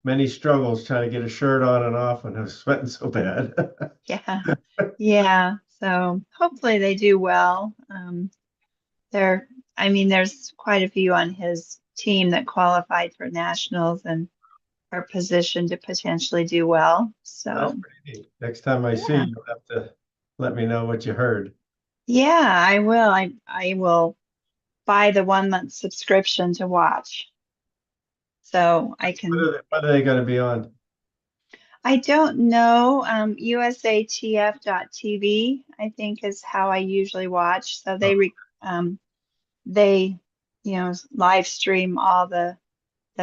many struggles trying to get a shirt on and off and I was sweating so bad. Yeah. Yeah. So hopefully they do well. There, I mean, there's quite a few on his team that qualified for nationals and are positioned to potentially do well. That's So, pretty neat. Next time I see you, yeah. you'll have to let me know what you heard. Yeah, I will. I will buy the 1 month subscription to watch. So I can, What are they going to be on? I don't know, usatf.tv, I think is how I usually watch. So Oh, they, live stream all the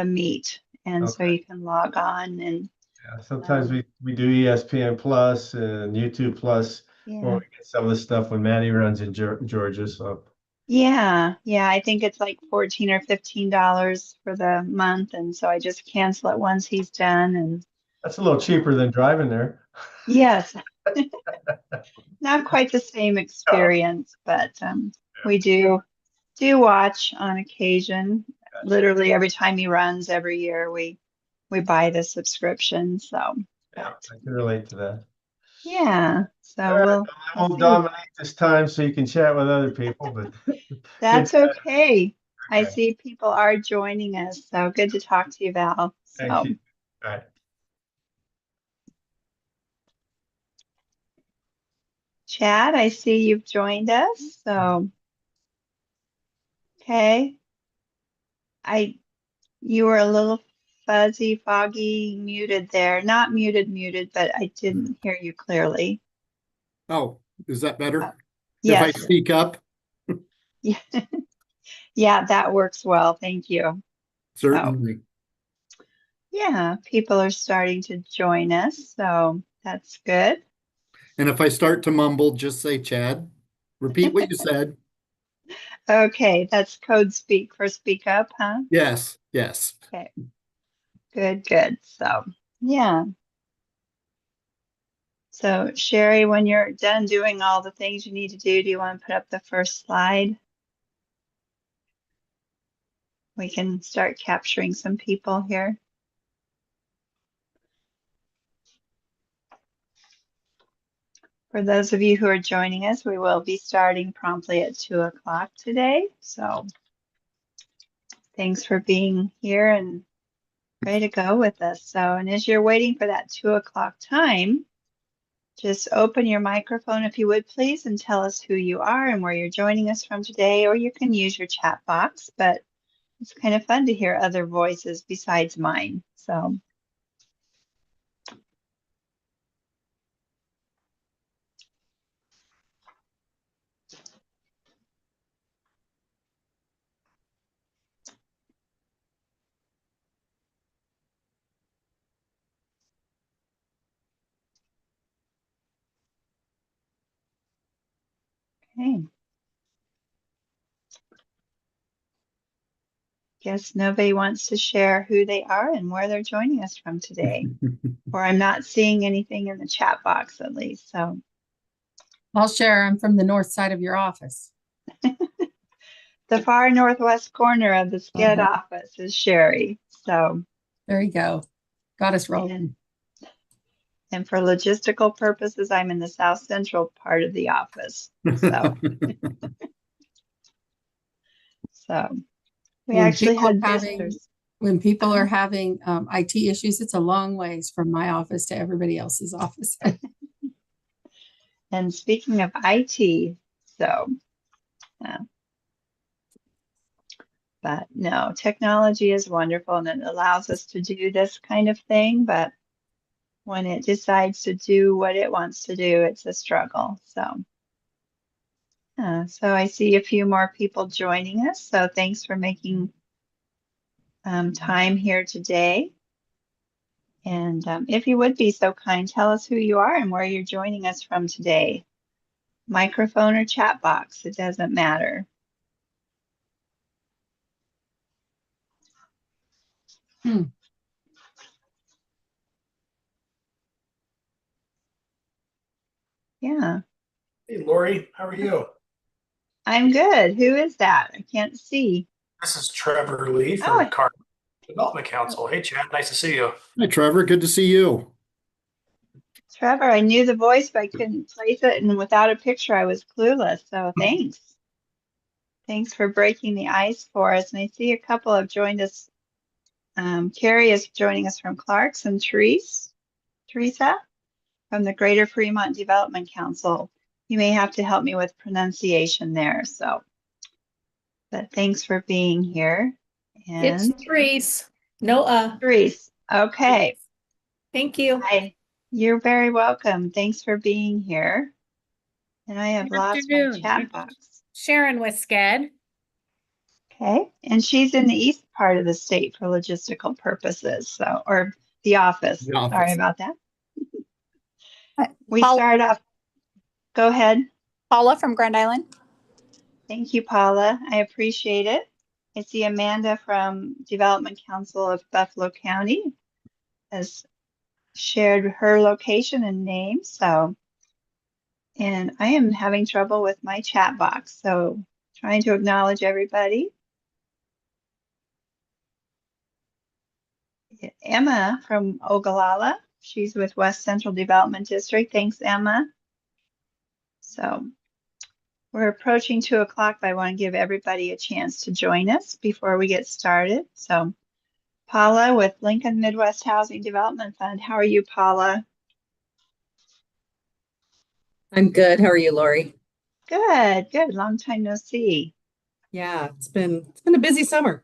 meet. And so okay. you can log on and, Yeah, sometimes um, we do ESPN Plus and YouTube Plus where yeah. we get some of the stuff when Maddie runs in Georgia. So Yeah, yeah, I think it's like 14 or $15 for the month. And so I just cancel it once he's done. And that's a little cheaper than driving there. yes, not quite the same Oh, experience, but we do watch on occasion. gotcha. Literally every time he runs every year, we buy the subscription. So, Yeah, but I can relate to that. yeah, All so right, I we'll won't see. dominate this time so you can chat with other people, but good. That's okay. I Okay, see people are joining us, so good to talk to you, Val. thank So, you. All right. Chad, I see you've joined us. So, okay. I You were a little fuzzy, foggy, muted there. Not muted, muted, but I didn't hear you clearly. Oh, is that Uh, better? If I yes. speak up? Yeah. Yeah, that works well. Thank you. So, Certainly. yeah, people are starting to join us, so that's good. And if I start to mumble, just say, Chad, repeat what you said. Okay, that's code speak for speak up, huh? Yes, yes. Okay, good, good. So, yeah. So, Sherry, when you're done doing all the things you need to do you want to put up the first slide? We can start capturing some people here. For those of you who are joining us, we will be starting promptly at 2 o'clock today. So thanks for being here and ready to go with us. So, and as you're waiting for that 2 o'clock time, just open your microphone if you would please and tell us who you are and where you're joining us from today, or you can use your chat box, but it's kind of fun to hear other voices besides mine. So, okay. Guess nobody wants to share who they are and where they're joining us from today. Or I'm not seeing anything in the chat box at least. So I'll share. I'm from the north side of your office. the far northwest corner of the SCED Uh-huh. office is Sherry. So, There you go. Got us and, rolling. and for logistical purposes, I'm in the south central part of the office. So, so we When actually people had are having visitors. when people Uh-huh. are having IT issues, it's a long ways from my office to everybody else's office. And speaking of IT, so, uh, but no, technology is wonderful and it allows us to do this kind of thing. But when it decides to do what it wants to do, it's a struggle. So, so I see a few more people joining us. So thanks for making time here today. And if you would be so kind, tell us who you are and where you're joining us from today. Microphone or chat box, it doesn't matter. Hmm. Yeah, Hey, Lori, how are you? I'm good. Who is that? I can't see. This is Trevor Lee Oh, from Car. Development Council. Hey, Chad, nice to see you. Hi, Trevor. Good to see you. Trevor, I knew the voice, but I couldn't place it, and without a picture, I was clueless. So thanks. Thanks for breaking the ice for us. And I see a couple have joined us. Carrie is joining us from Clarks and Teresa from the Greater Fremont Development Council. You may have to help me with pronunciation there. So, but thanks for being here. It's And Therese. No, Therese, okay. Thank you. Hi, you're very welcome. Thanks for being here. And I have Good lost my afternoon. chat box. Sharon with SCAD. Okay, and she's in the east part of the state for logistical purposes, so, or the office. The office. Sorry about that. We Paula, start off, go ahead. Paula from Grand Island. Thank you, Paula. I appreciate it. I see Amanda from Development Council of Buffalo County has shared her location and name, so, and I am having trouble with my chat box, so trying to acknowledge everybody. Emma from Ogallala. She's with West Central Development District. Thanks, Emma. So we're approaching 2 o'clock, but I want to give everybody a chance to join us before we get started. So Paula with Lincoln Midwest Housing Development Fund. How are you, Paula? I'm good. How are you, Lori? Good, good. Long time no see. Yeah, it's been a busy summer.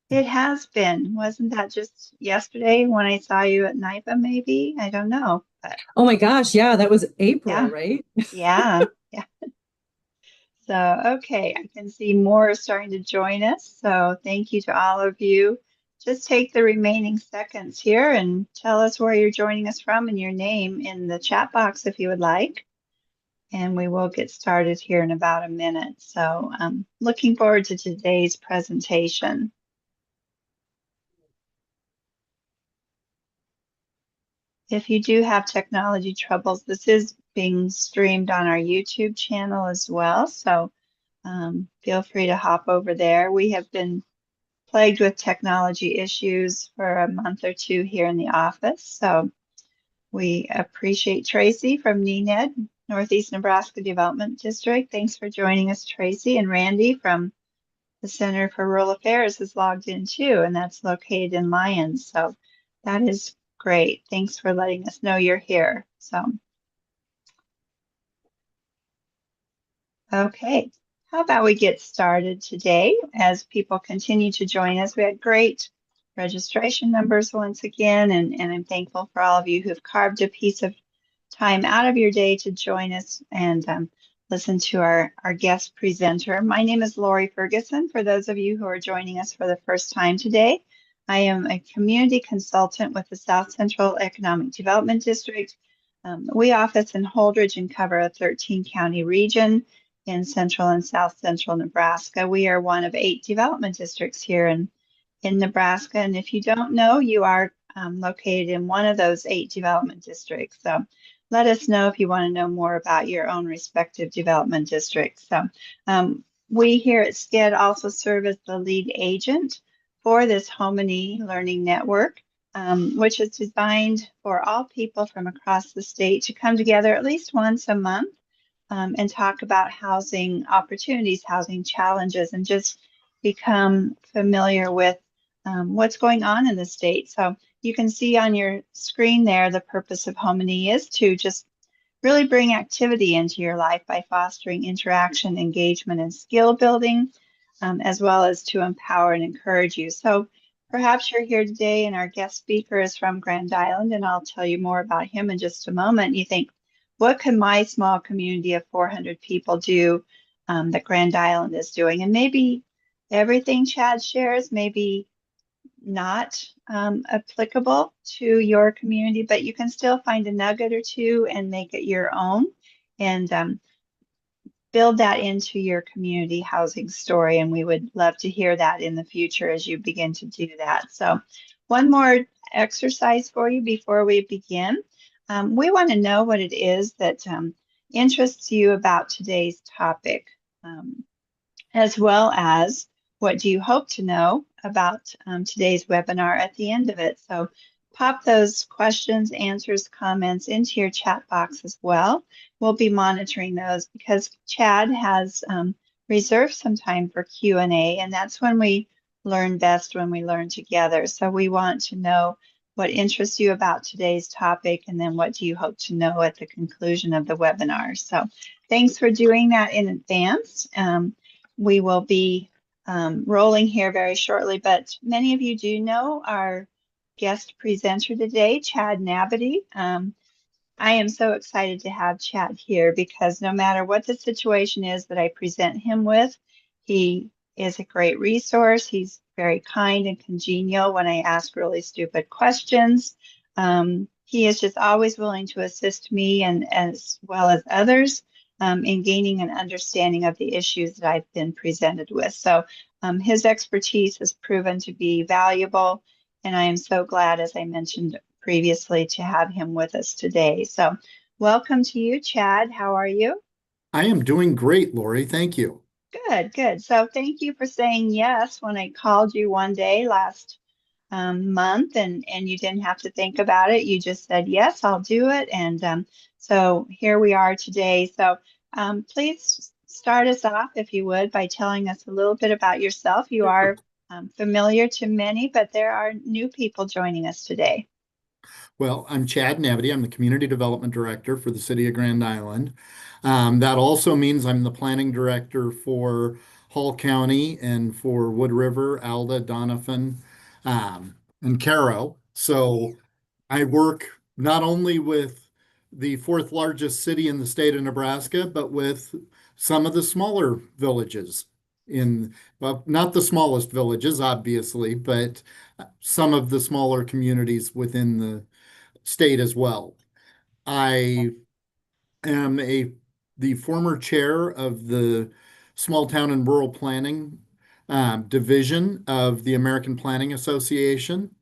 It has been. Wasn't that just yesterday when I saw you at NIPA, maybe? I don't know. But Oh my gosh, yeah, that was April, yeah. right? Yeah. Yeah. So, okay, I can see more are starting to join us. So thank you to all of you. Just take the remaining seconds here and tell us where you're joining us from and your name in the chat box if you would like. And we will get started here in about a minute. So I'm looking forward to today's presentation. If you do have technology troubles, this is being streamed on our YouTube channel as well. So feel free to hop over there. We have been plagued with technology issues for a month or two here in the office. So we appreciate Tracy from NENED, Northeast Nebraska Development District. Thanks for joining us, Tracy. And Randy from the Center for Rural Affairs is logged in too, and that's located in Lyons. So that is great. Thanks for letting us know you're here. So, okay. How about we get started today as people continue to join us? We had great registration numbers once again, and I'm thankful for all of you who've carved a piece of time out of your day to join us and listen to our guest presenter. My name is Lori Ferguson. For those of you who are joining us for the first time today, I am a community consultant with the South Central Economic Development District. We office in Holdridge and cover a 13-county region in central and south central Nebraska. We are one of 8 development districts here in Nebraska. And if you don't know, you are located in one of those 8 development districts. So let us know if you want to know more about your own respective development districts. So we here at SCAD also serve as the lead agent for this HomeNE Learning Network, which is designed for all people from across the state to come together at least once a month and talk about housing opportunities, housing challenges, and just become familiar with what's going on in the state. So you can see on your screen there, the purpose of HomeNE is to just really bring activity into your life by fostering interaction, engagement, and skill building, as well as to empower and encourage you. So perhaps you're here today and our guest speaker is from Grand Island, and I'll tell you more about him in just a moment. You think, what can my small community of 400 people do that Grand Island is doing? And maybe everything Chad shares may be not applicable to your community, but you can still find a nugget or two and make it your own and build that into your community housing story. And we would love to hear that in the future as you begin to do that. So one more exercise for you before we begin. We want to know what it is that interests you about today's topic, as well as what do you hope to know about today's webinar at the end of it. So pop those questions, answers, comments into your chat box as well. We'll be monitoring those because Chad has reserved some time for Q&A, and that's when we learn best, when we learn together. So we want to know what interests you about today's topic, and then what do you hope to know at the conclusion of the webinar. So thanks for doing that in advance. We will be rolling here very shortly, but many of you do know our guest presenter today, Chad Nabity. I am so excited to have Chad here because no matter what the situation is that I present him with, he is a great resource. He's very kind and congenial when I ask really stupid questions. He is just always willing to assist me and as well as others in gaining an understanding of the issues that I've been presented with. So his expertise has proven to be valuable, and I am so glad, as I mentioned previously, to have him with us today. So welcome to you, Chad. How are you? I am doing great, Lori. Thank you. Good, good. So thank you for saying yes when I called you one day last month, and you didn't have to think about it. You just said, yes, I'll do it. And so here we are today. So please start us off, if you would, by telling us a little bit about yourself. You are familiar to many, but there are new people joining us today. Well, I'm Chad Navity. I'm the Community Development Director for the City of Grand Island. That also means I'm the Planning Director for Hall County and for Wood River, Alda, Doniphan, and Caro. So I work not only with the fourth largest city in the state of Nebraska, but with some of the smaller villages well, not the smallest villages, obviously, but some of the smaller communities within the state as well. I am the former chair of the Small Town and Rural Planning Division of the American Planning Association.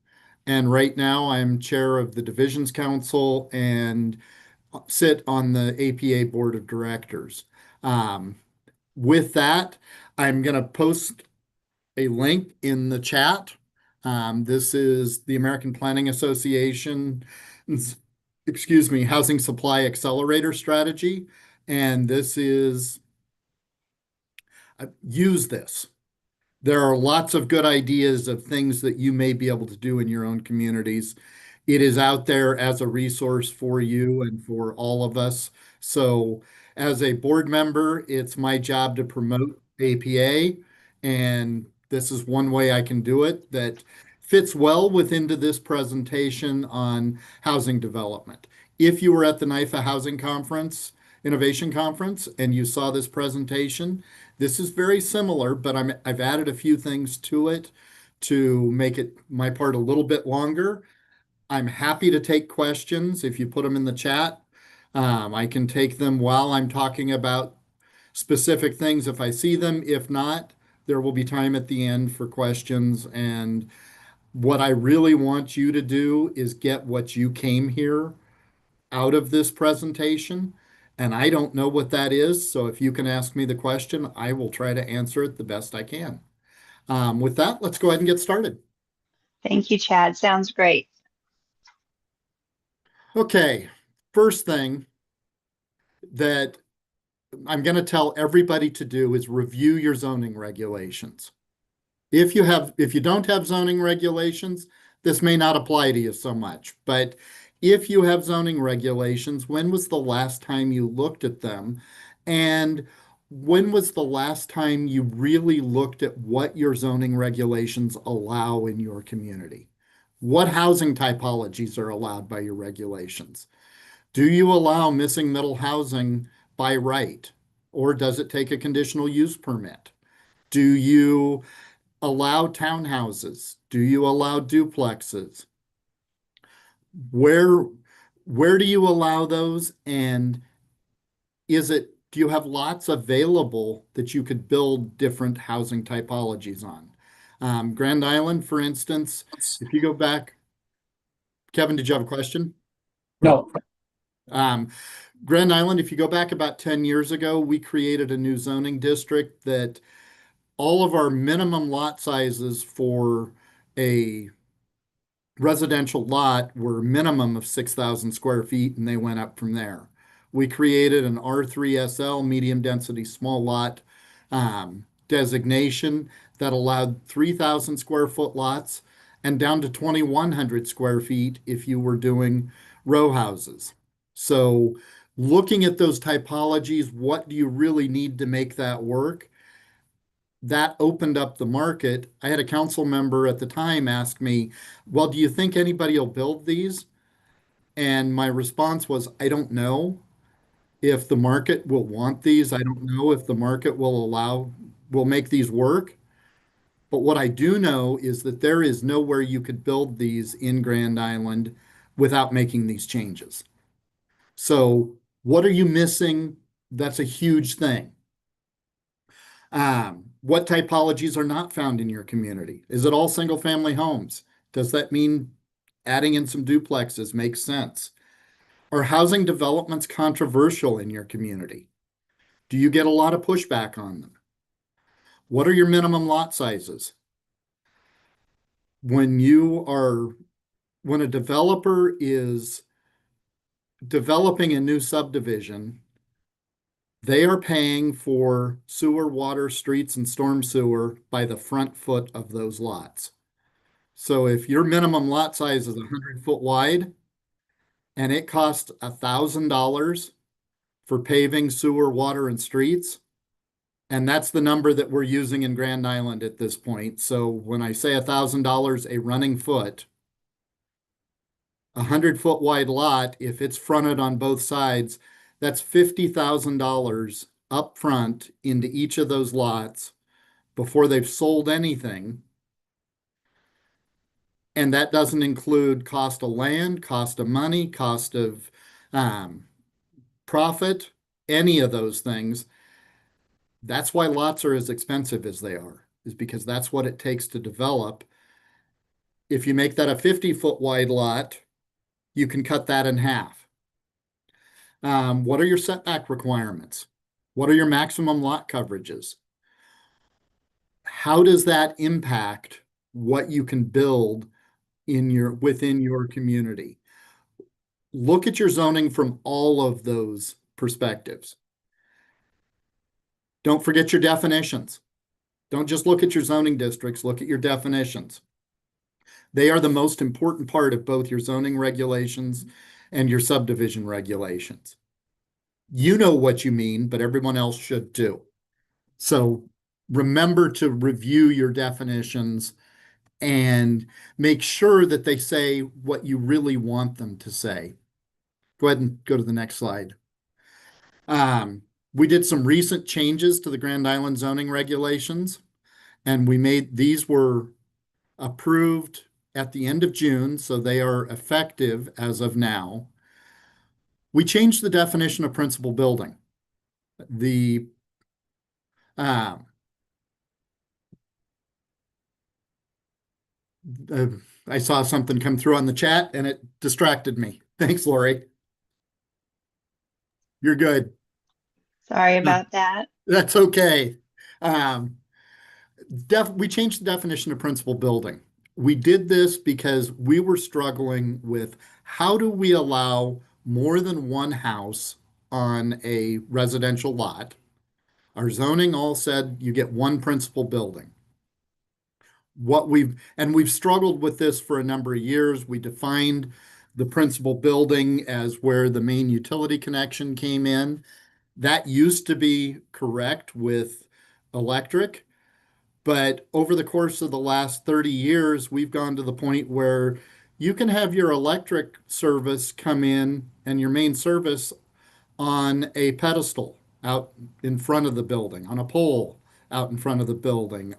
And right now I'm chair of the Divisions Council and sit on the APA Board of Directors. With that, I'm going to post a link in the chat. This is the American Planning Association, Housing Supply Accelerator Strategy. And this is, use this. There are lots of good ideas of things that you may be able to do in your own communities. It is out there as a resource for you and for all of us. So as a board member, it's my job to promote APA, and this is one way I can do it that fits well within this presentation on housing development. If you were at the NIFA Housing Conference, Innovation Conference, and you saw this presentation, this is very similar, but I've added a few things to it to make it my part a little bit longer. I'm happy to take questions if you put them in the chat. I can take them while I'm talking about specific things if I see them. If not, there will be time at the end for questions. And what I really want you to do is get what you came here out of this presentation. And I don't know what that is. So if you can ask me the question, I will try to answer it the best I can. With that, let's go ahead and get started. Thank you, Chad. Sounds great. Okay, first thing that I'm going to tell everybody to do is review your zoning regulations. If you don't have zoning regulations, this may not apply to you so much, but if you have zoning regulations, when was the last time you looked at them? And when was the last time you really looked at what your zoning regulations allow in your community? What housing typologies are allowed by your regulations? Do you allow missing middle housing by right? Or does it take a conditional use permit? Do you allow townhouses? Do you allow duplexes? Where do you allow those? And do you have lots available that you could build different housing typologies on? Grand Island, for instance, if you go back, Kevin, did you have a question? No. Grand Island, if you go back about 10 years ago, we created a new zoning district that all of our minimum lot sizes for a residential lot were minimum of 6,000 square feet, and they went up from there. We created an R3SL, medium density small lot designation that allowed 3,000 square foot lots and down to 2,100 square feet if you were doing row houses. So looking at those typologies, what do you really need to make that work? That opened up the market. I had a council member at the time ask me, well, do you think anybody will build these? And my response was, I don't know if the market will want these. I don't know if the market will make these work. But what I do know is that there is nowhere you could build these in Grand Island without making these changes. So what are you missing? That's a huge thing. What typologies are not found in your community? Is it all single family homes? Does that mean adding in some duplexes makes sense? Are housing developments controversial in your community? Do you get a lot of pushback on them? What are your minimum lot sizes? When a developer is developing a new subdivision, they are paying for sewer, water, streets, and storm sewer by the front foot of those lots. So if your minimum lot size is 100 foot wide and it costs $1,000 for paving, sewer, water, and streets, and that's the number that we're using in Grand Island at this point. So when I say $1,000 a running foot, 100 foot wide lot, if it's fronted on both sides, that's $50,000 up front into each of those lots before they've sold anything. And that doesn't include cost of land, cost of money, cost of profit, any of those things. That's why lots are as expensive as they are, is because that's what it takes to develop. If you make that a 50-foot wide lot, you can cut that in half. What are your setback requirements? What are your maximum lot coverages? How does that impact what you can build within your community? Look at your zoning from all of those perspectives. Don't forget your definitions. Don't just look at your zoning districts, look at your definitions. They are the most important part of both your zoning regulations and your subdivision regulations. You know what you mean, but everyone else should too. So remember to review your definitions and make sure that they say what you really want them to say. Go ahead and go to the next slide. We did some recent changes to the Grand Island zoning regulations, and these were approved at the end of June, so they are effective as of now. We changed the definition of principal building. I saw something come through on the chat and it distracted me. Thanks, Lori. You're good. Sorry about that. That's okay. We changed the definition of principal building. We did this because we were struggling with how do we allow more than one house on a residential lot. Our zoning all said you get one principal building. We've struggled with this for a number of years. We defined the principal building as where the main utility connection came in. That used to be correct with electric, but over the course of the last 30 years, we've gone to the point where you can have your electric service come in and your main service on a pedestal out in front of the building, on a pole out in front of the building,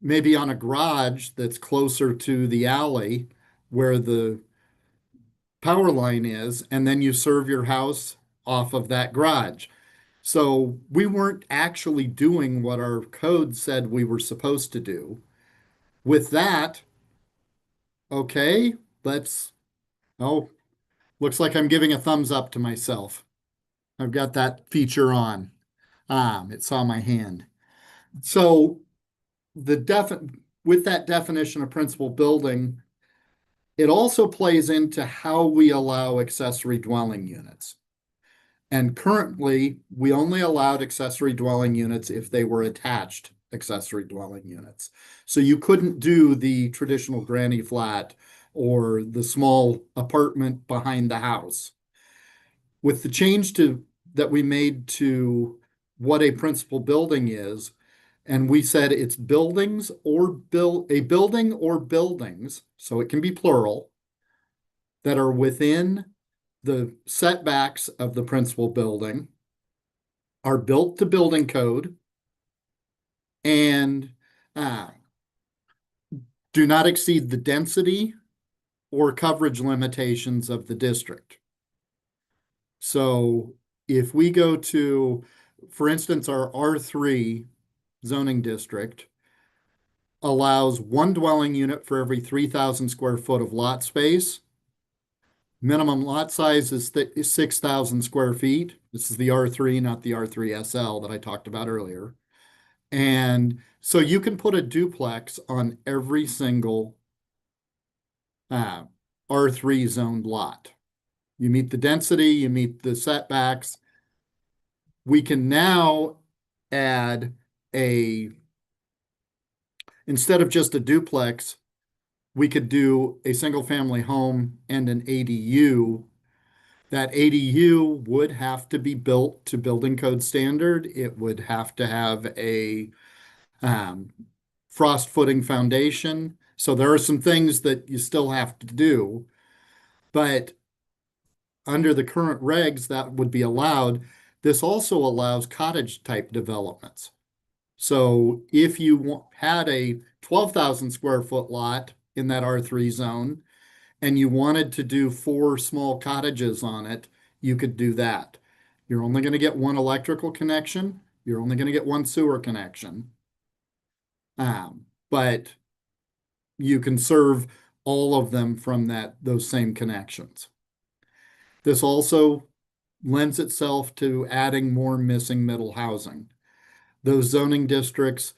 maybe on a garage that's closer to the alley where the power line is, and then you serve your house off of that garage. So we weren't actually doing what our code said we were supposed to do. With that, okay, looks like I'm giving a thumbs up to myself. I've got that feature on. It saw my hand. So with that definition of principal building, it also plays into how we allow accessory dwelling units. And currently, we only allowed accessory dwelling units if they were attached accessory dwelling units. So you couldn't do the traditional granny flat or the small apartment behind the house. With the change that we made to what a principal building is, and we said it's buildings or a building or buildings, so it can be plural, that are within the setbacks of the principal building, are built to building code, and do not exceed the density or coverage limitations of the district. So if we go to, for instance, our R3 zoning district allows one dwelling unit for every 3,000 square foot of lot space. Minimum lot size is 6,000 square feet. This is the R3, not the R3SL that I talked about earlier. And so you can put a duplex on every single R3 zoned lot. You meet the density, you meet the setbacks. We can now add instead of just a duplex, we could do a single family home and an ADU. That ADU would have to be built to building code standard. It would have to have a frost footing foundation. So there are some things that you still have to do, but under the current regs that would be allowed. This also allows cottage type developments. So if you had a 12,000 square foot lot in that R3 zone and you wanted to do 4 small cottages on it, you could do that. You're only going to get one electrical connection. You're only going to get one sewer connection. But you can serve all of them from those same connections. This also lends itself to adding more missing middle housing. Those zoning districts,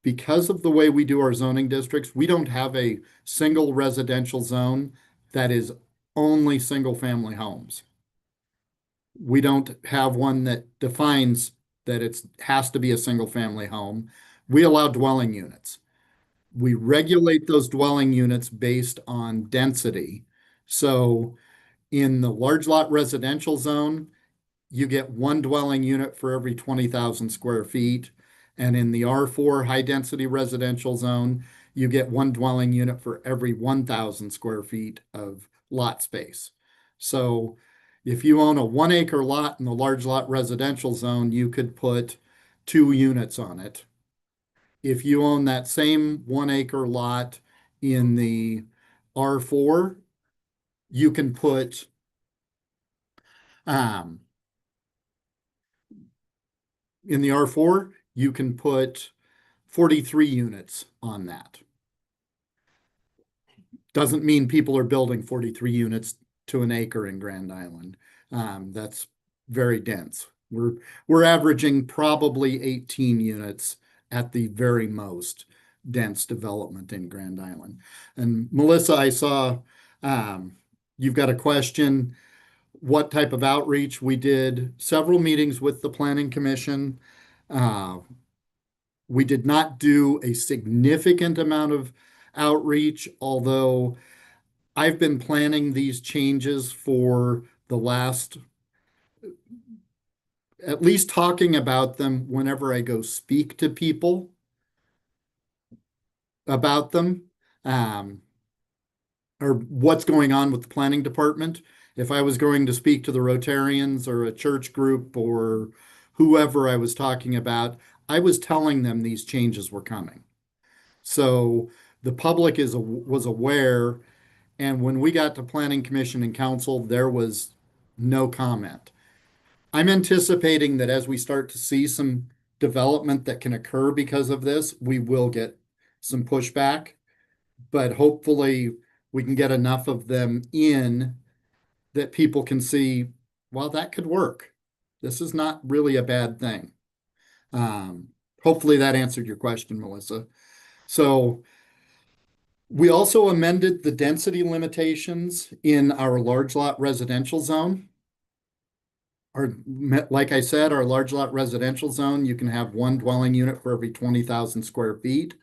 because of the way we do our zoning districts, we don't have a single residential zone that is only single family homes. We don't have one that defines that it has to be a single family home. We allow dwelling units. We regulate those dwelling units based on density. So in the large lot residential zone, you get one dwelling unit for every 20,000 square feet. And in the R4 high density residential zone, you get one dwelling unit for every 1,000 square feet of lot space. So if you own a 1 acre lot in the large lot residential zone, you could put 2 units on it. If you own that same 1 acre lot in the R4, you can put in the R4, you can put 43 units on that. Doesn't mean people are building 43 units to an acre in Grand Island. That's very dense. We're averaging probably 18 units at the very most dense development in Grand Island. And Melissa, I saw you've got a question. What type of outreach? We did several meetings with the Planning Commission. We did not do a significant amount of outreach, although I've been planning these changes for the last, at least talking about them whenever I go speak to people about them, or what's going on with the planning department. If I was going to speak to the Rotarians or a church group or whoever I was talking about, I was telling them these changes were coming. So the public was aware, and when we got to Planning Commission and Council, there was no comment. I'm anticipating that as we start to see some development that can occur because of this, we will get some pushback, but hopefully we can get enough of them in that people can see, well, that could work. This is not really a bad thing. hopefully that answered your question, Melissa. So we also amended the density limitations in our large lot residential zone. Like I said, our large lot residential zone, you can have one dwelling unit for every 20,000 square feet.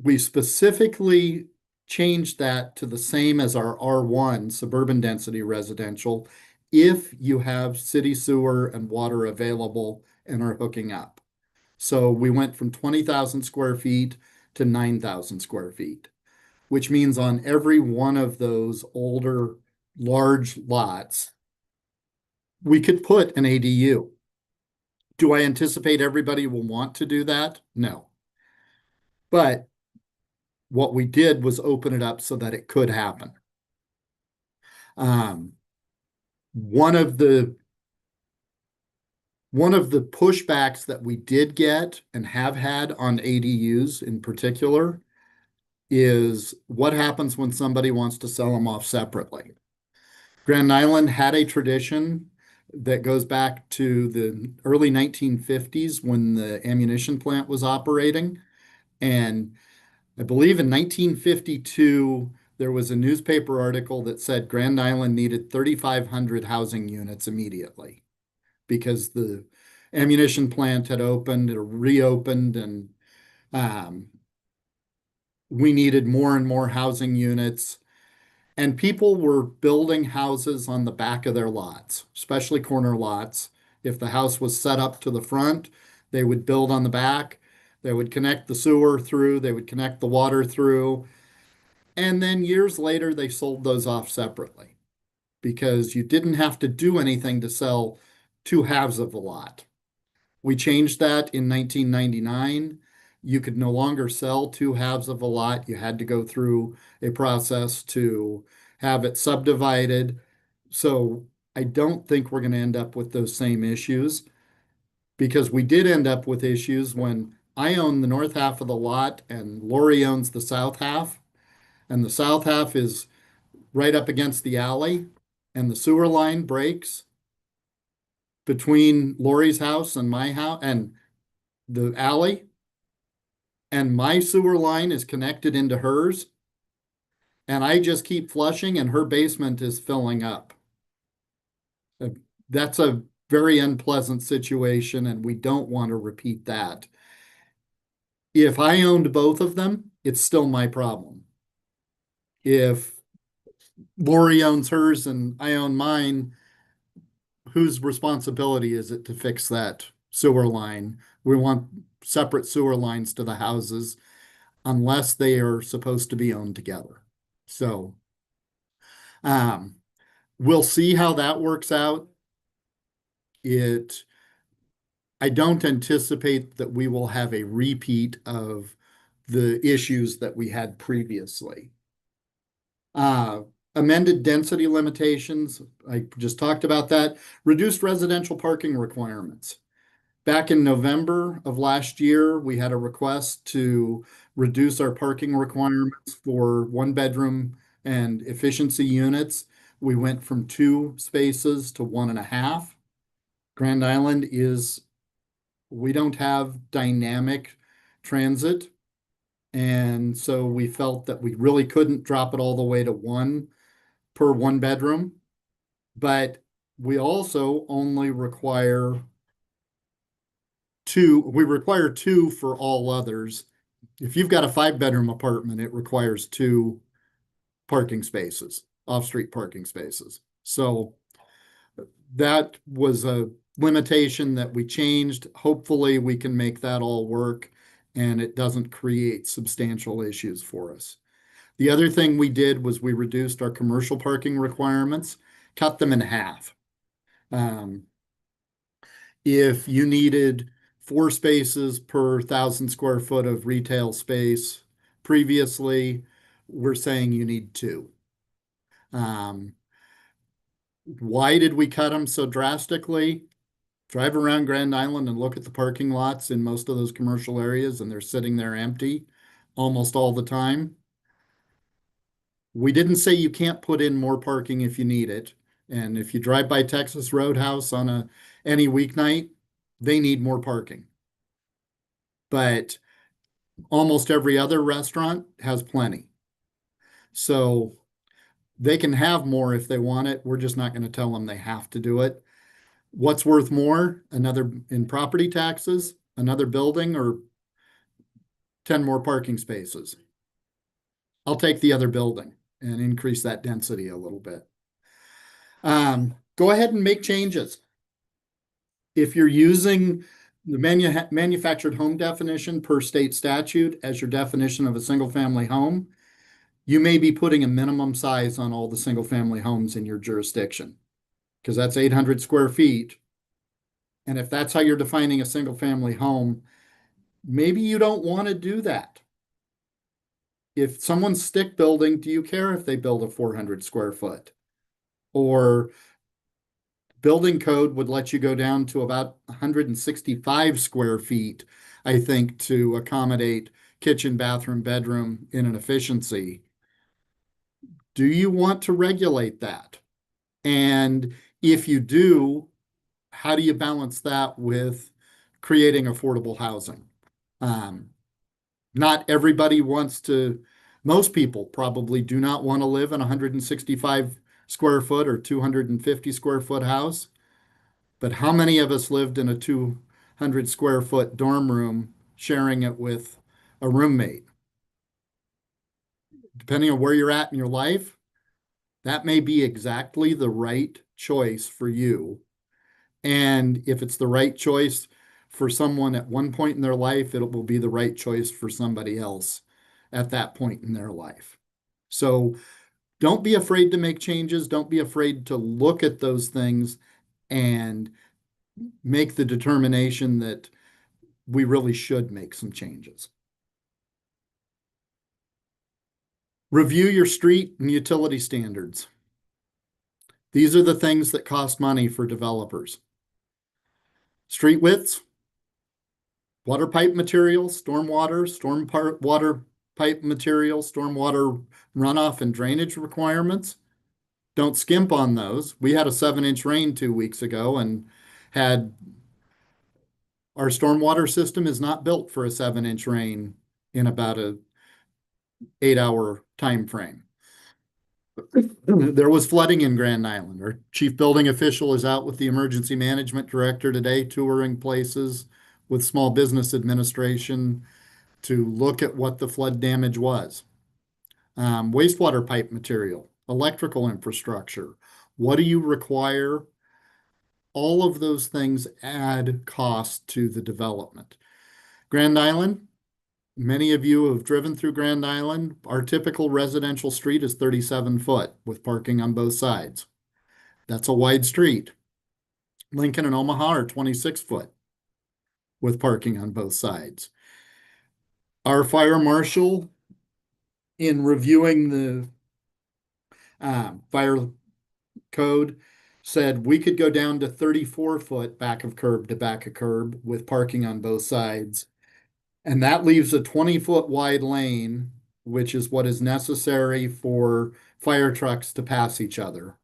We specifically changed that to the same as our R1 suburban density residential if you have city sewer and water available and are hooking up. So we went from 20,000 square feet to 9,000 square feet, which means on every one of those older large lots, we could put an ADU. Do I anticipate everybody will want to do that? No. But what we did was open it up so that it could happen. One of the pushbacks that we did get and have had on ADUs in particular is what happens when somebody wants to sell them off separately. Grand Island had a tradition that goes back to the early 1950s when the ammunition plant was operating. And I believe in 1952, there was a newspaper article that said Grand Island needed 3,500 housing units immediately because the ammunition plant had opened or reopened, and we needed more and more housing units. And people were building houses on the back of their lots, especially corner lots. If the house was set up to the front, they would build on the back. They would connect the sewer through, they would connect the water through. And then years later, they sold those off separately because you didn't have to do anything to sell two halves of a lot. We changed that in 1999. You could no longer sell two halves of a lot. You had to go through a process to have it subdivided. So I don't think we're going to end up with those same issues, because we did end up with issues when I own the north half of the lot and Lori owns the south half. And the south half is right up against the alley, and the sewer line breaks between Lori's house and my house and the alley. And my sewer line is connected into hers. And I just keep flushing and her basement is filling up. That's a very unpleasant situation, and we don't want to repeat that. If I owned both of them, it's still my problem. If Lori owns hers and I own mine, whose responsibility is it to fix that sewer line? We want separate sewer lines to the houses unless they are supposed to be owned together. So we'll see how that works out. I don't anticipate that we will have a repeat of the issues that we had previously. Amended density limitations, I just talked about that. Reduced residential parking requirements. Back in November of last year, we had a request to reduce our parking requirements for one bedroom and efficiency units. We went from 2 spaces to 1.5. Grand Island we don't have dynamic transit. And so we felt that we really couldn't drop it all the way to 1 per 1 bedroom. But we also only require 2. We require 2 for all others. If you've got a 5-bedroom apartment, it requires 2 parking spaces, off-street parking spaces. So that was a limitation that we changed. Hopefully we can make that all work and it doesn't create substantial issues for us. The other thing we did was we reduced our commercial parking requirements, cut them in half. If you needed 4 spaces per 1,000 square foot of retail space previously, we're saying you need 2. Why did we cut them so drastically? Drive around Grand Island and look at the parking lots in most of those commercial areas, and they're sitting there empty almost all the time. We didn't say you can't put in more parking if you need it. And if you drive by Texas Roadhouse on any weeknight, they need more parking. but almost every other restaurant has plenty. So they can have more if they want it. We're just not going to tell them they have to do it. What's worth more? Another in property taxes, another building, or 10 more parking spaces? I'll take the other building and increase that density a little bit. Go ahead and make changes. If you're using the manufactured home definition per state statute as your definition of a single family home, you may be putting a minimum size on all the single family homes in your jurisdiction, because that's 800 square feet. And if that's how you're defining a single family home, maybe you don't want to do that. If someone's stick building, do you care if they build a 400 square foot? Or building code would let you go down to about 165 square feet, I think, to accommodate kitchen, bathroom, bedroom in an efficiency. Do you want to regulate that? And if you do, how do you balance that with creating affordable housing? Not everybody wants to, most people probably do not want to live in a 165 square foot or 250 square foot house. But how many of us lived in a 200 square foot dorm room sharing it with a roommate? Depending on where you're at in your life, that may be exactly the right choice for you. And if it's the right choice for someone at one point in their life, it will be the right choice for somebody else at that point in their life. So don't be afraid to make changes. Don't be afraid to look at those things and make the determination that we really should make some changes. Review your street and utility standards. These are the things that cost money for developers. Street widths, water pipe materials, water pipe materials, stormwater runoff and drainage requirements. Don't skimp on those. We had a 7-inch rain 2 weeks ago and had our stormwater system is not built for a 7-inch rain in about a 8-hour time frame. There was flooding in Grand Island. Our chief building official is out with the emergency management director today, touring places with small business administration to look at what the flood damage was. Wastewater pipe material, electrical infrastructure. What do you require? All of those things add cost to the development. Grand Island, many of you have driven through Grand Island. Our typical residential street is 37 foot with parking on both sides. That's a wide street. Lincoln and Omaha are 26 foot with parking on both sides. Our fire marshal, in reviewing the fire code, said we could go down to 34 foot back of curb to back of curb with parking on both sides. And that leaves a 20-foot wide lane, which is what is necessary for fire trucks to pass each other.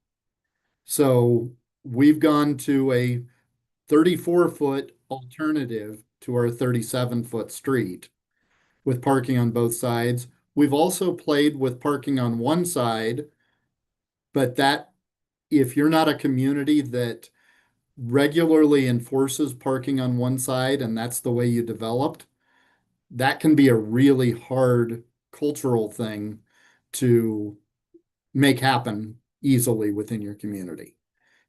So we've gone to a 34-foot alternative to our 37-foot street with parking on both sides. We've also played with parking on one side, but that if you're not a community that regularly enforces parking on one side and that's the way you developed, that can be a really hard cultural thing to make happen easily within your community.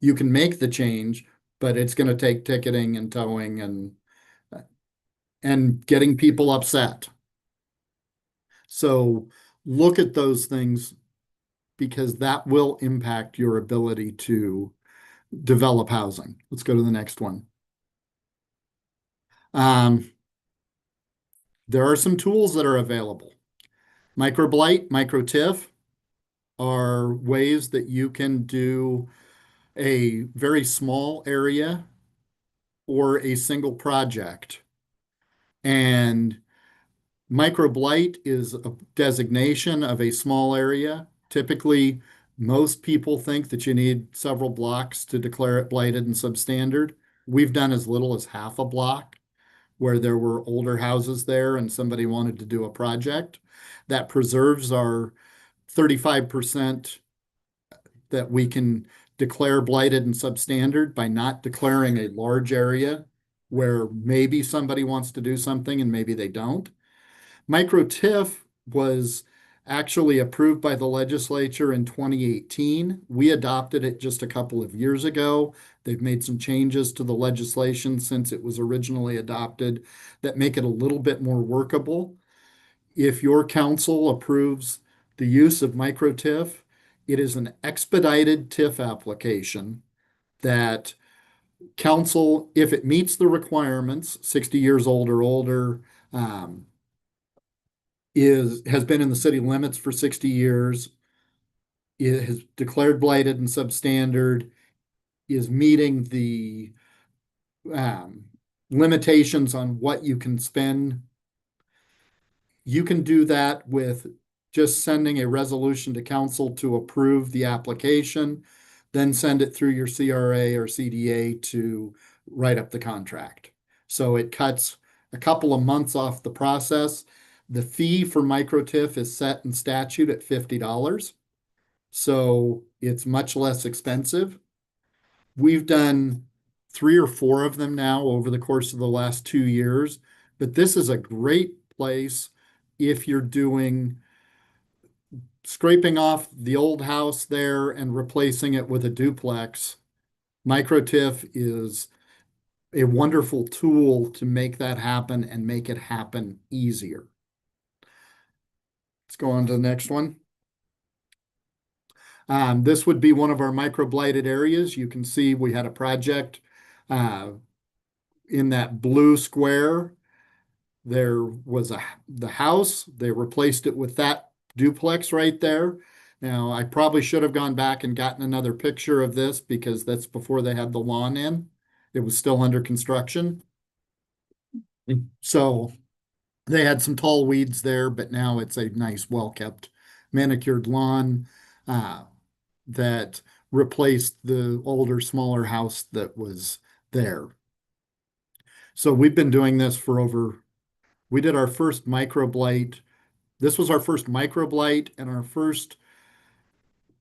You can make the change, but it's going to take ticketing and towing and getting people upset. So look at those things because that will impact your ability to develop housing. Let's go to the next one. There are some tools that are available. Microblight, MicroTIF are ways that you can do a very small area or a single project. And microblight is a designation of a small area. Typically, most people think that you need several blocks to declare it blighted and substandard. We've done as little as half a block where there were older houses there and somebody wanted to do a project. That preserves our 35% that we can declare blighted and substandard by not declaring a large area where maybe somebody wants to do something and maybe they don't. Micro TIF was actually approved by the legislature in 2018. We adopted it just a couple of years ago. They've made some changes to the legislation since it was originally adopted that make it a little bit more workable. If your council approves the use of micro TIF, it is an expedited TIF application that council, if it meets the requirements, 60 years old or older, has been in the city limits for 60 years, it has declared blighted and substandard, is meeting the limitations on what you can spend. You can do that with just sending a resolution to council to approve the application, then send it through your CRA or CDA to write up the contract. So it cuts a couple of months off the process. The fee for microTIF is set in statute at $50. So it's much less expensive. We've done 3 or 4 of them now over the course of the last 2 years, but this is a great place if you're doing scraping off the old house there and replacing it with a duplex. MicroTIF is a wonderful tool to make that happen and make it happen easier. Let's go on to the next one. This would be one of our micro blighted areas. You can see we had a project in that blue square. There was the house. They replaced it with that duplex right there. Now, I probably should have gone back and gotten another picture of this because that's before they had the lawn in. It was still under construction. So they had some tall weeds there, but now it's a nice, well-kept, manicured lawn that replaced the older, smaller house that was there. So we've been doing this for we did our first micro blight. This was our first micro blight, and our first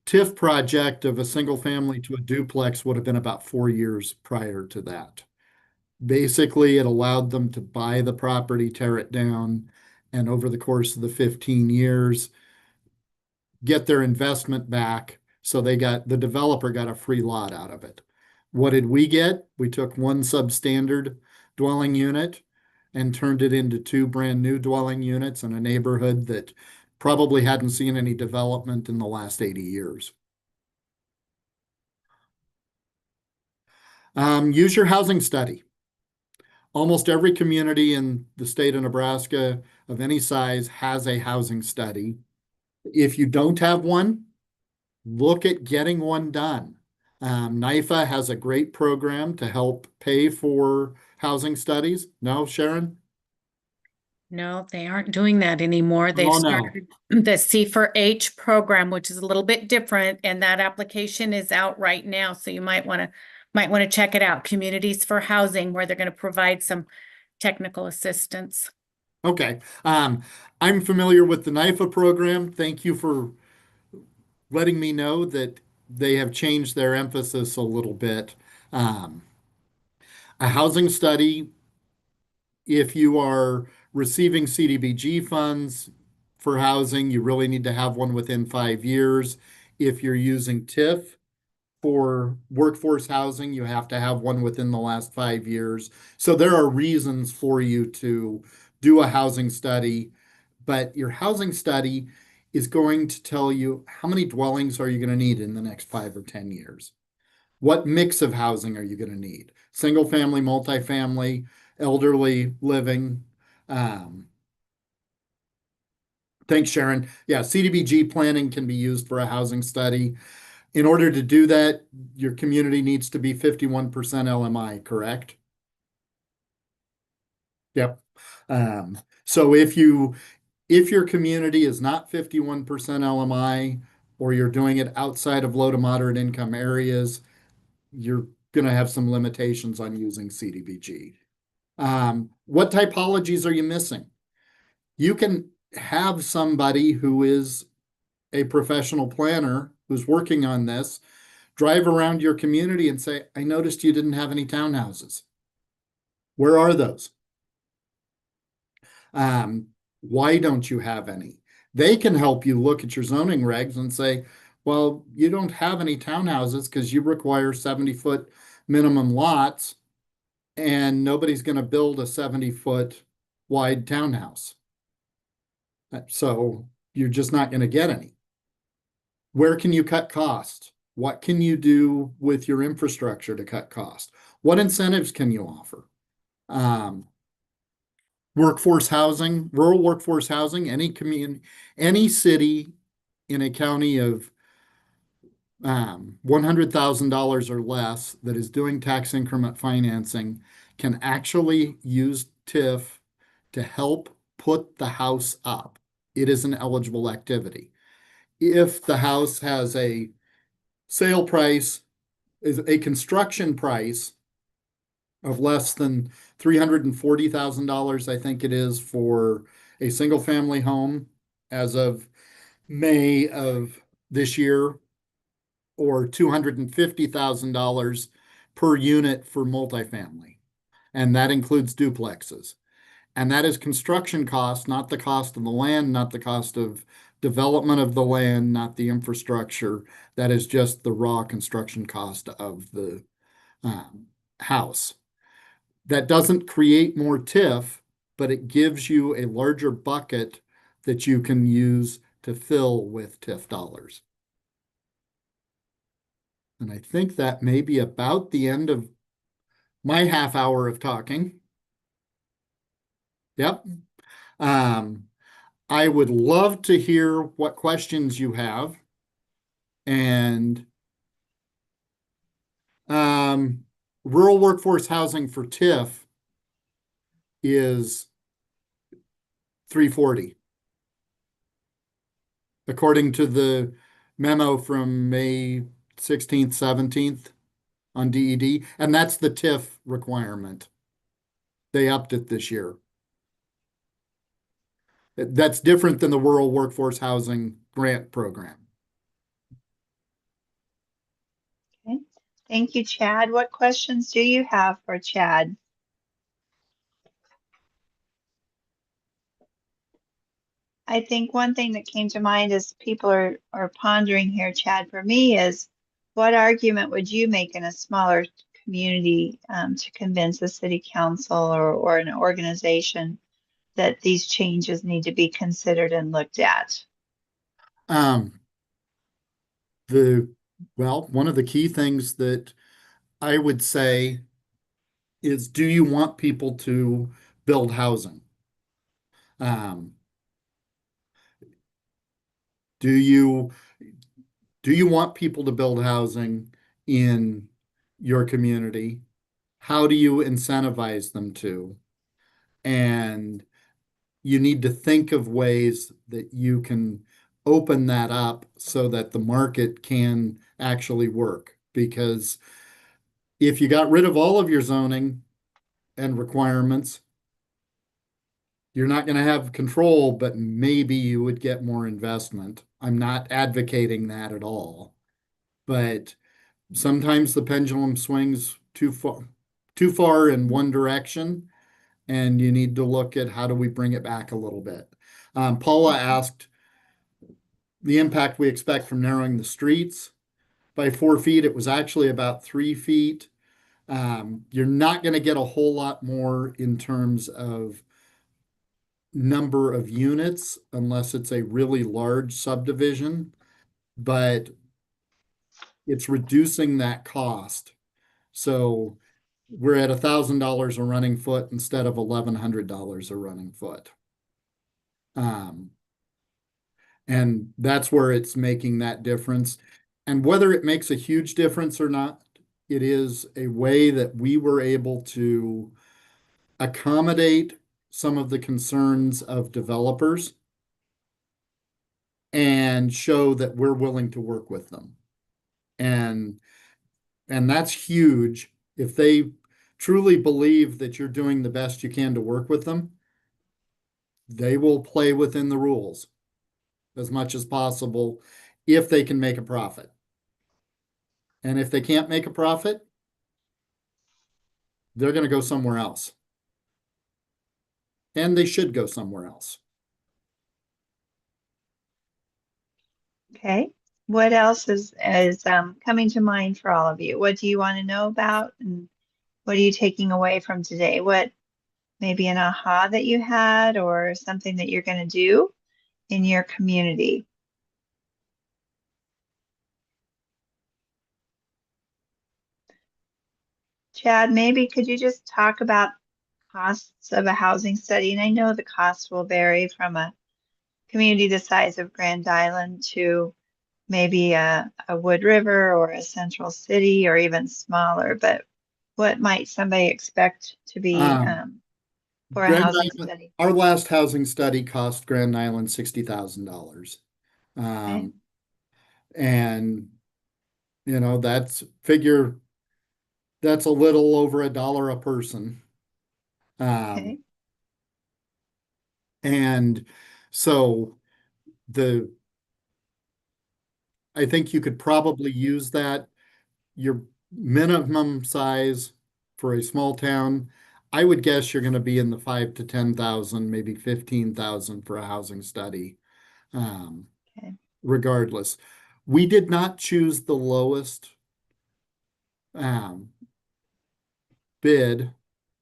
TIF project of a single family to a duplex would have been about 4 years prior to that. Basically, it allowed them to buy the property, tear it down, and over the course of the 15 years, get their investment back. So the developer got a free lot out of it. What did we get? We took one substandard dwelling unit and turned it into 2 brand new dwelling units in a neighborhood that probably hadn't seen any development in the last 80 years. Use your housing study. Almost every community in the state of Nebraska of any size has a housing study. If you don't have one, look at getting one done. NIFA has a great program to help pay for housing studies. No, Sharon? No, they aren't doing that anymore. They've Oh, no. started the C4H program, which is a little bit different, and that application is out right now. So you might want to check it out. Communities for Housing, where they're going to provide some technical assistance. Okay. I'm familiar with the NIFA program. Thank you for letting me know that they have changed their emphasis a little bit. A housing study, if you are receiving CDBG funds for housing, you really need to have one within 5 years. If you're using TIF for workforce housing, you have to have one within the last 5 years. So there are reasons for you to do a housing study, but your housing study is going to tell you how many dwellings are you going to need in the next 5 or 10 years. What mix of housing are you going to need? Single family, multifamily, elderly living. Thanks, Sharon. Yeah, CDBG planning can be used for a housing study. In order to do that, your community needs to be 51% LMI, correct? Yep. So if your community is not 51% LMI, or you're doing it outside of low to moderate income areas, you're going to have some limitations on using CDBG. What typologies are you missing? You can have somebody who is a professional planner who's working on this drive around your community and say, I noticed you didn't have any townhouses. Where are those? Why don't you have any? They can help you look at your zoning regs and say, well, you don't have any townhouses because you require 70-foot minimum lots, and nobody's going to build a 70-foot wide townhouse. So you're just not going to get any. Where can you cut costs? What can you do with your infrastructure to cut costs? What incentives can you offer? Workforce housing, rural workforce housing, any community, any city in a county of $100,000 or less that is doing tax increment financing can actually use TIF to help put the house up. It is an eligible activity. If the house has a sale price, is a construction price of less than $340,000, I think it is, for a single family home as of May of this year, or $250,000 per unit for multifamily. And that includes duplexes. And that is construction cost, not the cost of the land, not the cost of development of the land, not the infrastructure. That is just the raw construction cost of the house. That doesn't create more TIF, but it gives you a larger bucket that you can use to fill with TIF dollars. And I think that may be about the end of my half hour of talking. Yep. I would love to hear what questions you have. And rural workforce housing for TIF is 340. According to the memo from May 16th, 17th on DED, and that's the TIF requirement. They upped it this year. That's different than the Rural Workforce Housing Grant Program. Okay. Thank you, Chad. What questions do you have for Chad? I think one thing that came to mind as people are pondering here, Chad, for me is what argument would you make in a smaller community to convince a city council or an organization that these changes need to be considered and looked at? One of the key things that I would say is, do you want people to build housing? Do you want people to build housing in your community? How do you incentivize them to? And you need to think of ways that you can open that up so that the market can actually work. Because if you got rid of all of your zoning and requirements, you're not going to have control, but maybe you would get more investment. I'm not advocating that at all. But sometimes the pendulum swings too far in one direction, and you need to look at how do we bring it back a little bit. Paula asked the impact we expect from narrowing the streets by 4 feet. It was actually about 3 feet. You're not going to get a whole lot more in terms of number of units unless it's a really large subdivision, but it's reducing that cost. So we're at $1,000 a running foot instead of $1,100 a running foot. And that's where it's making that difference. And whether it makes a huge difference or not, it is a way that we were able to accommodate some of the concerns of developers and show that we're willing to work with them. And that's huge. If they truly believe that you're doing the best you can to work with them, they will play within the rules as much as possible if they can make a profit. And if they can't make a profit, they're going to go somewhere else. And they should go somewhere else. Okay. What else is coming to mind for all of you? What do you want to know about, and what are you taking away from today? What maybe an aha that you had, or something that you're going to do in your community? Chad, maybe could you just talk about costs of a housing study? And I know the cost will vary from a community the size of Grand Island to maybe a Wood River or a Central City or even smaller, but what might somebody expect to be for a Grand housing Island- study? Our last housing study cost Grand Island $60,000. Okay. And that's a little over $1 a person. Okay. And so I think you could probably use that. Your minimum size for a small town, I would guess you're going to be in the 5 to 10,000, maybe 15,000 for a housing study. Okay. Regardless, we did not choose the lowest bid.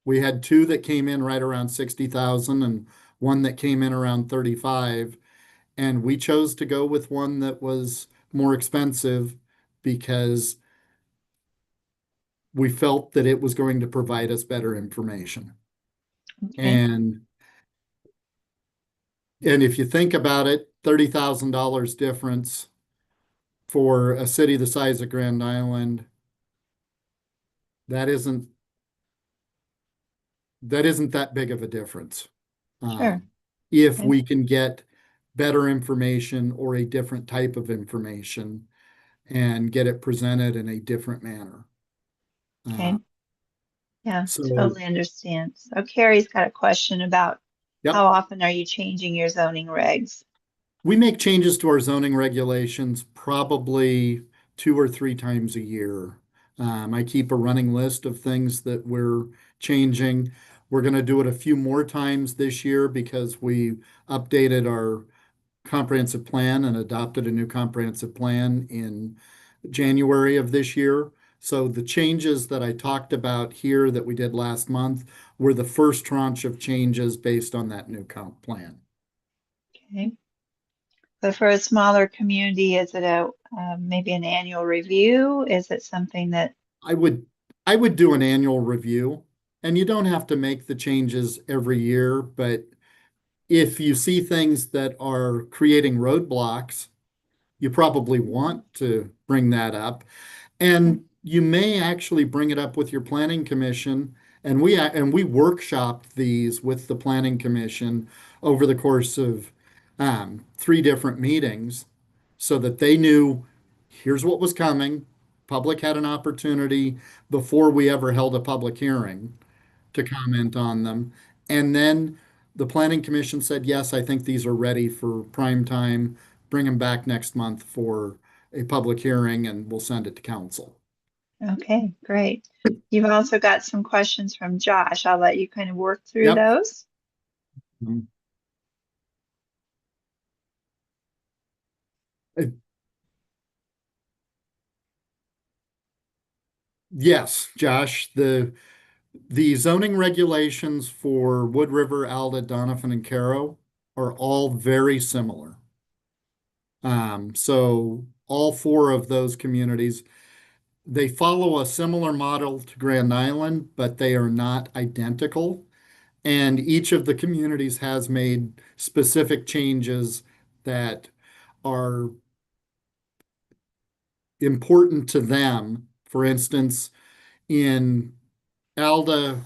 We had two that came in right around 60,000 and one that came in around 35. And we chose to go with one that was more expensive because we felt that it was going to provide us better information. Okay. And if you think about it, $30,000 difference for a city the size of Grand Island, that isn't that big of a difference. Sure. If Okay. we can get better information or a different type of information and get it presented in a different manner. Okay. Yeah, So, totally understand. So Carrie's got a question about yep. how often are you changing your zoning regs? We make changes to our zoning regulations probably 2 or 3 times a year. I keep a running list of things that we're changing. We're going to do it a few more times this year because we updated our comprehensive plan and adopted a new comprehensive plan in January of this year. So the changes that I talked about here that we did last month were the first tranche of changes based on that new comp plan. Okay. But for a smaller community, is it a maybe an annual review? Is it something that? I would do an annual review, and you don't have to make the changes every year, but if you see things that are creating roadblocks, you probably want to bring that up. And you may actually bring it up with your planning commission. And we workshopped these with the planning commission over the course of 3 different meetings so that they knew here's what was coming. Public had an opportunity before we ever held a public hearing to comment on them. And then the planning commission said, yes, I think these are ready for prime time. Bring them back next month for a public hearing and we'll send it to council. Okay, great. You've also got some questions from Josh. I'll let you kind of work through Yep. those. Yes, Josh, the zoning regulations for Wood River, Alda, Donovan, and Caro are all very similar. So all 4 of those communities, they follow a similar model to Grand Island, but they are not identical. And each of the communities has made specific changes that are important to them. For instance, in Alda,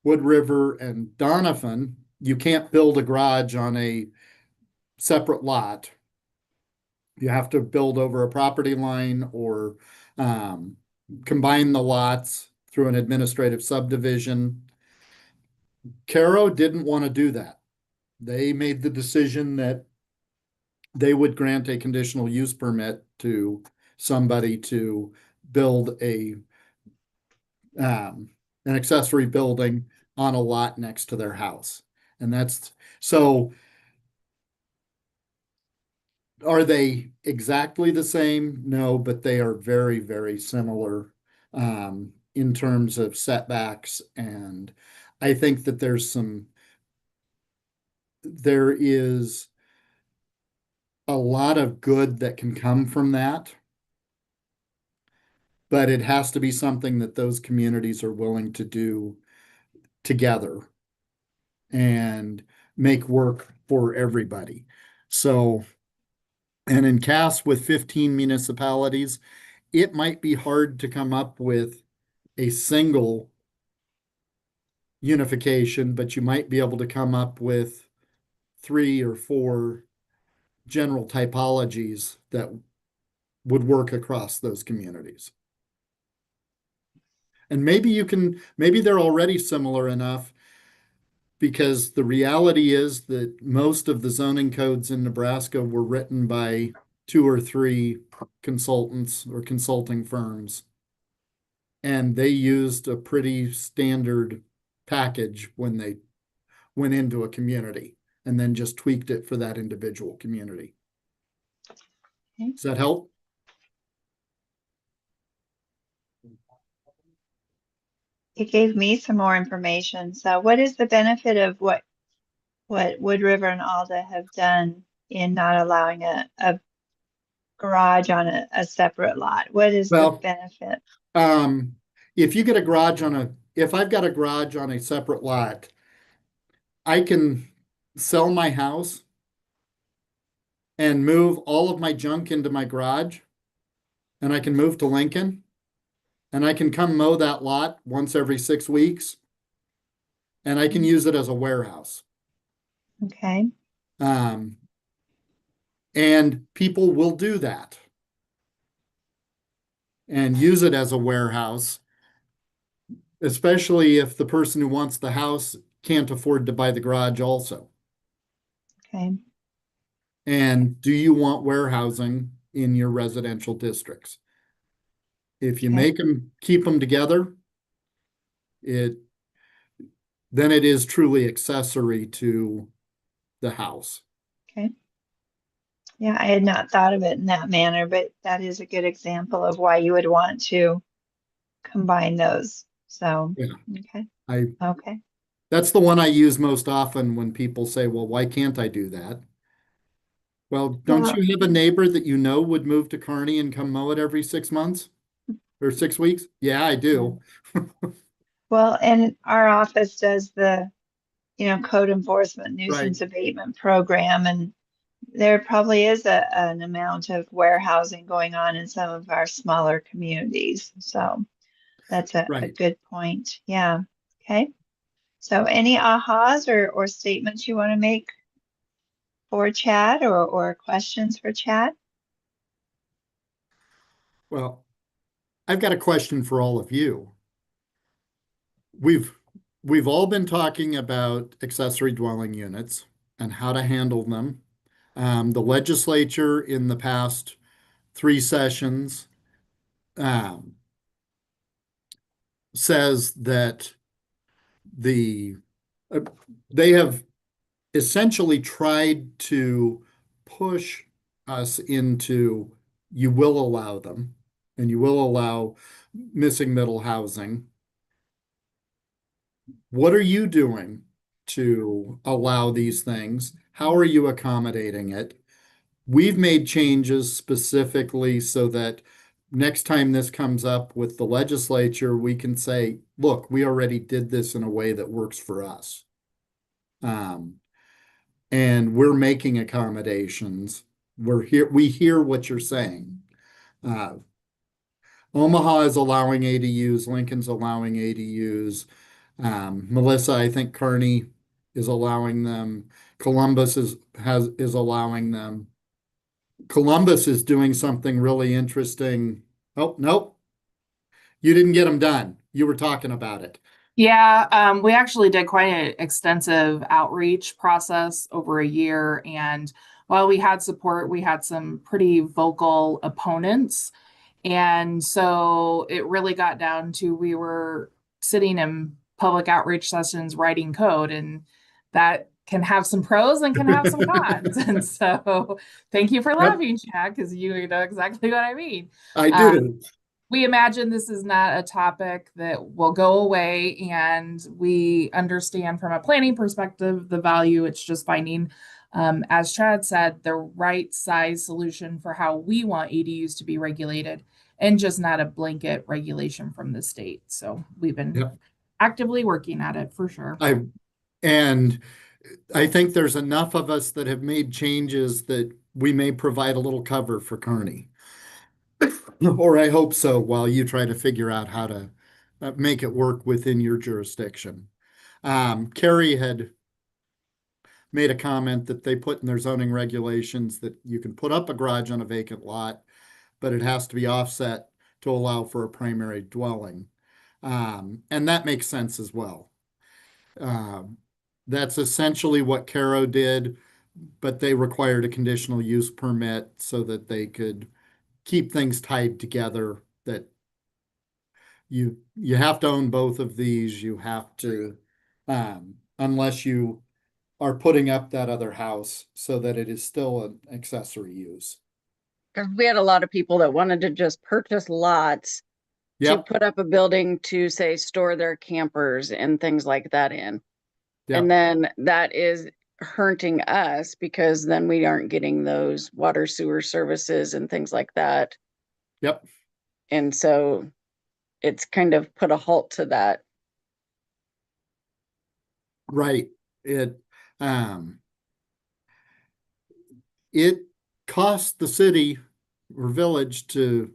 Wood River, and Donovan, you can't build a garage on a separate lot. You have to build over a property line or combine the lots through an administrative subdivision. Caro didn't want to do that. They made the decision that they would grant a conditional use permit to somebody to build an accessory building on a lot next to their house. And that's, so are they exactly the same? No, but they are very, very similar in terms of setbacks. And I think that there is a lot of good that can come from that. But it has to be something that those communities are willing to do together and make work for everybody. So, and in Cass with 15 municipalities, it might be hard to come up with a single unification, but you might be able to come up with 3 or 4 general typologies that would work across those communities. And maybe they're already similar enough, because the reality is that most of the zoning codes in Nebraska were written by 2 or 3 consultants or consulting firms. And they used a pretty standard package when they went into a community and then just tweaked it for that individual community. Okay. Does that help? It gave me some more information. So what is the benefit of what Wood River and Alda have done in not allowing a garage on a separate lot? What is the Well, benefit? If you get a garage if I've got a garage on a separate lot, I can sell my house and move all of my junk into my garage, and I can move to Lincoln, and I can come mow that lot once every 6 weeks, and I can use it as a warehouse. Okay. And people will do that and use it as a warehouse, especially if the person who wants the house can't afford to buy the garage also. Okay. And do you want warehousing in your residential districts? If you Okay. keep them together, then it is truly accessory to the house. Okay. Yeah, I had not thought of it in that manner, but that is a good example of why you would want to combine those. So, Yeah. okay. That's the one I use most often when people say, well, why can't I do that? Well, don't Well, you have a neighbor that you know would move to Kearney and come mow it every 6 months or 6 weeks? Yeah, I do. well, and our office does the, code enforcement nuisance Right. abatement program, and there probably is an amount of warehousing going on in some of our smaller communities. So that's a Right. good point. Yeah. Okay. So any ahas or statements you want to make for Chad or questions for Chad? Well, I've got a question for all of you. We've all been talking about accessory dwelling units and how to handle them. The legislature in the past 3 sessions um, says that uh, they have essentially tried to push us into, you will allow them and you will allow missing middle housing. What are you doing to allow these things? How are you accommodating it? We've made changes specifically so that next time this comes up with the legislature, we can say, look, we already did this in a way that works for us. And we're making accommodations. We hear what you're saying. Omaha is allowing ADUs, Lincoln's allowing ADUs. Melissa, I think Kearney is allowing them. Columbus is allowing them. Columbus is doing something really interesting. Oh, nope. You didn't get them done. You were talking about it. Yeah, we actually did quite an extensive outreach process over a year. And while we had support, we had some pretty vocal opponents. And so it really got down to we were sitting in public outreach sessions writing code, and that can have some pros and can have some cons. And so thank you for Yep. laughing, Chad, because you know exactly what I mean. I do. We imagine this is not a topic that will go away, and we understand from a planning perspective the value. It's just finding, as Chad said, the right size solution for how we want ADUs to be regulated, and just not a blanket regulation from the state. So we've been Yep. actively working at it for sure. And I think there's enough of us that have made changes that we may provide a little cover for Kearney. Or I hope so, while you try to figure out how to make it work within your jurisdiction. Carrie had made a comment that they put in their zoning regulations that you can put up a garage on a vacant lot, but it has to be offset to allow for a primary dwelling. And that makes sense as well. That's essentially what Caro did, but they required a conditional use permit so that they could keep things tied together, that you have to own both of these. You have to, unless you are putting up that other house so that it is still an accessory use. Because we had a lot of people that wanted to just purchase lots to Yep, put up a building to, say, store their campers and things like that in. yep, And then that is hurting us because then we aren't getting those water sewer services and things like that. yep. And so it's kind of put a halt to that. Right. It costs the city or village to,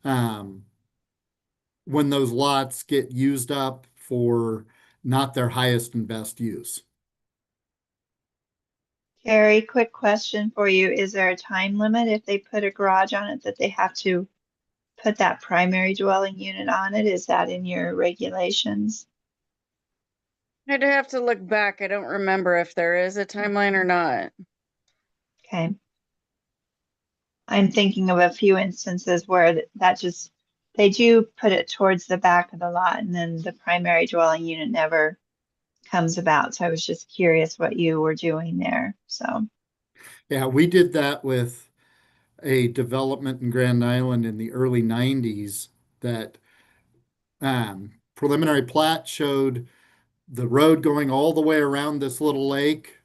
when those lots get used up for not their highest and best use. Carrie, quick question for you. Is there a time limit if they put a garage on it that they have to put that primary dwelling unit on it? Is that in your regulations? I'd have to look back. I don't remember if there is a timeline or not. Okay. I'm thinking of a few instances where that just, they do put it towards the back of the lot and then the primary dwelling unit never comes about. So I was just curious what you were doing there. So, Yeah, we did that with a development in Grand Island in the early 90s that preliminary plat showed the road going all the way around this little lake,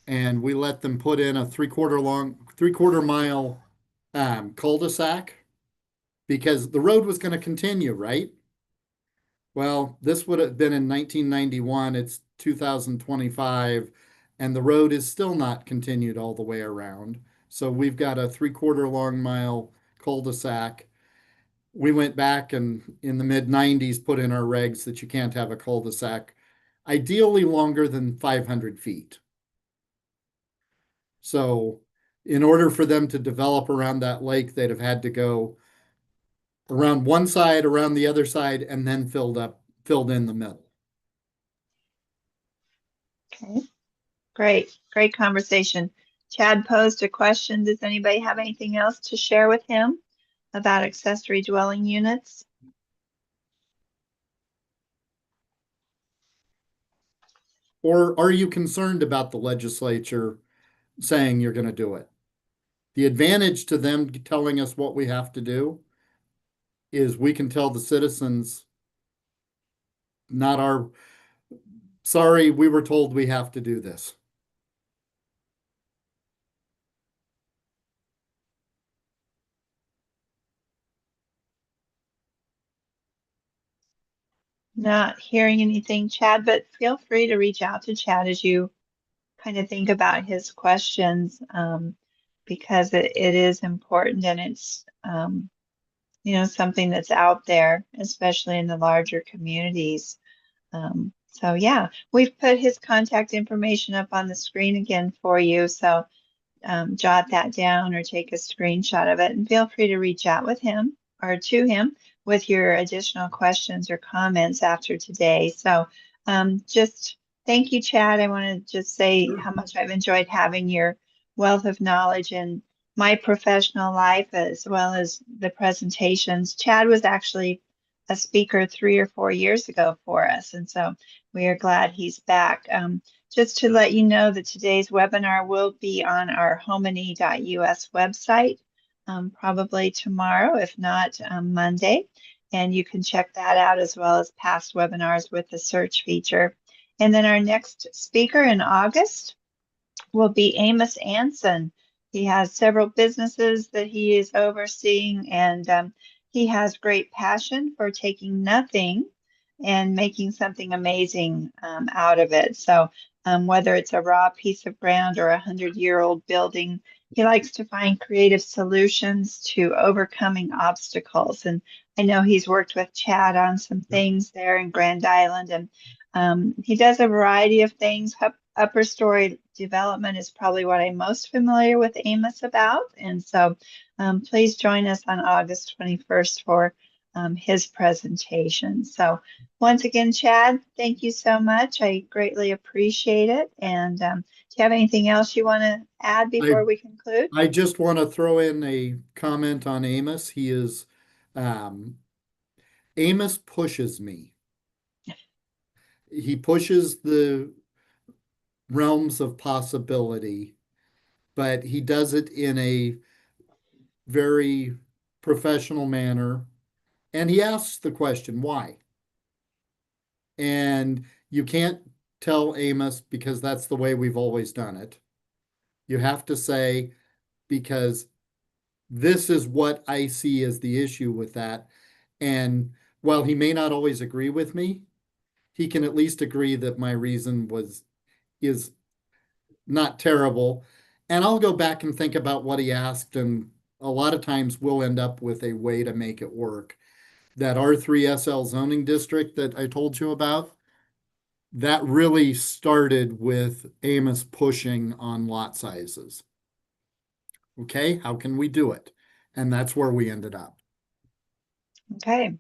and we let them put in a 3/4 mile cul-de-sac because the road was going to continue, right? Well, this would have been in 1991. It's 2025, and the road is still not continued all the way around. So we've got a 3/4 long mile cul-de-sac. We went back and in the mid 90s put in our regs that you can't have a cul-de-sac ideally longer than 500 feet. So in order for them to develop around that lake, they'd have had to go around one side, around the other side, and then filled in the middle. okay. Great conversation. Chad posed a question. Does anybody have anything else to share with him about accessory dwelling units? Or are you concerned about the legislature saying you're going to do it? The advantage to them telling us what we have to do is we can tell the citizens, not our, sorry, we were told we have to do this. Not hearing anything, Chad, but feel free to reach out to Chad as you kind of think about his questions, because it is important and it's, something that's out there, especially in the larger communities. So yeah, we've put his contact information up on the screen again for you. So jot that down or take a screenshot of it and feel free to reach out with him or to him with your additional questions or comments after today. So just thank you, Chad. I want to just say Sure. how much I've enjoyed having your wealth of knowledge in my professional life as well as the presentations. Chad was actually a speaker 3 or 4 years ago for us, and so we are glad he's back. Just to let you know that today's webinar will be on our HomeNE.us website, probably tomorrow, if not Monday. And you can check that out as well as past webinars with the search feature. And then our next speaker in August will be Amos Anson. He has several businesses that he is overseeing, and he has great passion for taking nothing and making something amazing out of it. So whether it's a raw piece of ground or a 100-year-old building, he likes to find creative solutions to overcoming obstacles. And I know he's worked with Chad on some things there in Grand Island, and he does a variety of things. Upper story development is probably what I'm most familiar with Amos about. And so please join us on August 21st for his presentation. So once again, Chad, thank you so much. I greatly appreciate it. And do you have anything else you want to add before we conclude? I just want to throw in a comment on Amos. He is, Amos pushes me. He pushes the realms of possibility, but he does it in a very professional manner. And he asks the question, why? And you can't tell Amos because that's the way we've always done it. You have to say, because this is what I see as the issue with that. And while he may not always agree with me, he can at least agree that my reason is not terrible. And I'll go back and think about what he asked, and a lot of times we'll end up with a way to make it work. That R3SL zoning district that I told you about, that really started with Amos pushing on lot sizes. Okay, how can we do it? And that's where we ended up. Okay,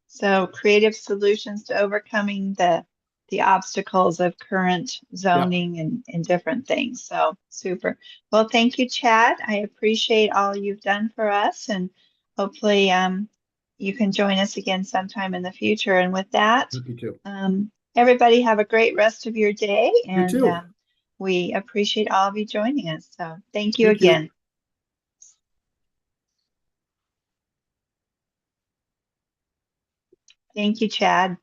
so creative solutions to overcoming the obstacles of current zoning and different things. So super. Well, thank you, Chad. I appreciate all you've done for us, and hopefully you can join us again sometime in the future. And with that, You too. everybody have a great rest of your day, You and too. we appreciate all of you joining us. So thank you Thank you. again. Thank you, Chad.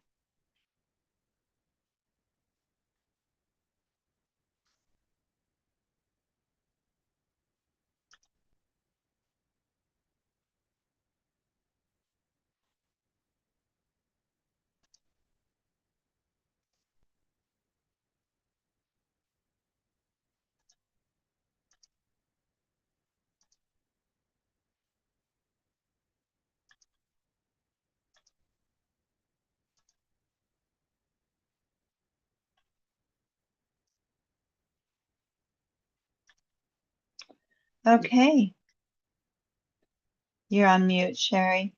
Okay. You're on mute, Sherry.